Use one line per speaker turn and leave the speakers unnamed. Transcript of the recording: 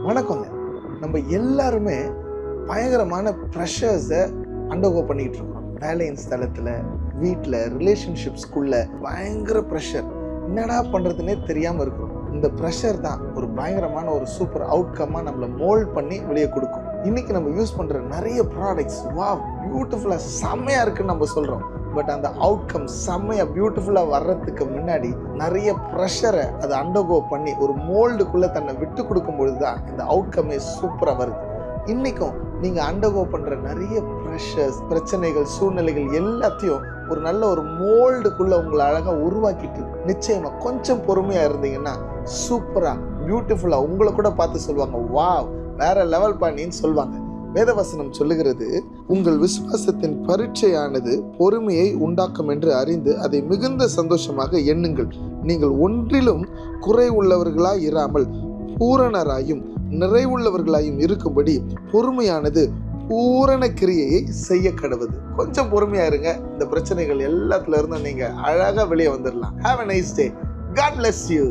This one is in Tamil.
வணக்கங்க. நம்ம எல்லாருமே பயங்கரமான ப்ரெஷர்ஸை அண்டர்கோ பண்ணிக்கிட்டு இருக்கோம். வேலையின் ஸ்தலத்தில், வீட்டில், ரிலேஷன்ஷிப்ஸ்குள்ள பயங்கர ப்ரெஷர். என்னடா பண்ணுறதுனே தெரியாமல் இருக்கிறோம். இந்த ப்ரெஷர் தான் ஒரு பயங்கரமான ஒரு சூப்பர் அவுட்கம்மாக நம்மளை மோல்ட் பண்ணி வெளியே கொடுக்கும். இன்றைக்கி நம்ம யூஸ் பண்ணுற நிறைய ப்ராடக்ட்ஸ் பியூட்டிஃபுல்லாக செம்மையாக இருக்குன்னு நம்ம சொல்கிறோம். பட் அந்த அவுட்கம் செம்மையாக பியூட்டிஃபுல்லாக வர்றதுக்கு முன்னாடி நிறைய ப்ரெஷரை அதை அண்டர்கோ பண்ணி ஒரு மோல்டுக்குள்ளே தன்னை விட்டு கொடுக்கும்பொழுது தான் இந்த அவுட்கமே சூப்பராக வருது. இன்றைக்கும் நீங்கள் அண்டர்கோ பண்ணுற நிறைய ப்ரெஷர்ஸ், பிரச்சனைகள், சூழ்நிலைகள் எல்லாத்தையும் ஒரு நல்ல ஒரு மோல்டுக்குள்ளே உங்களை அழகாக உருவாக்கிட்டு நிச்சயமாக கொஞ்சம் பொறுமையாக இருந்தீங்கன்னா சூப்பராக பியூட்டிஃபுல்லாக உங்களை கூட பார்த்து சொல்லுவாங்க, வாவ் வேற லெவல் பண்ணின்னு சொல்லுவாங்க. வேதவசனம் சொல்லுகிறது, உங்கள் விசுவாசத்தின் பரீட்சையானது பொறுமையை உண்டாக்கும் என்று அறிந்து அதை மிகுந்த சந்தோஷமாக எண்ணுங்கள். நீங்கள் ஒன்றிலும் குறை உள்ளவர்களாய் இராமல் பூரணராயும் நிறைவுள்ளவர்களாயும் இருக்கும்படி பொறுமையானது பூரண கிரியையை செய்ய கடவுது. கொஞ்சம் பொறுமையா இருங்க. இந்த பிரச்சனைகள் எல்லாத்துல இருந்தும் நீங்க அழகா வெளியே வந்துடலாம். Have a nice day. God bless you.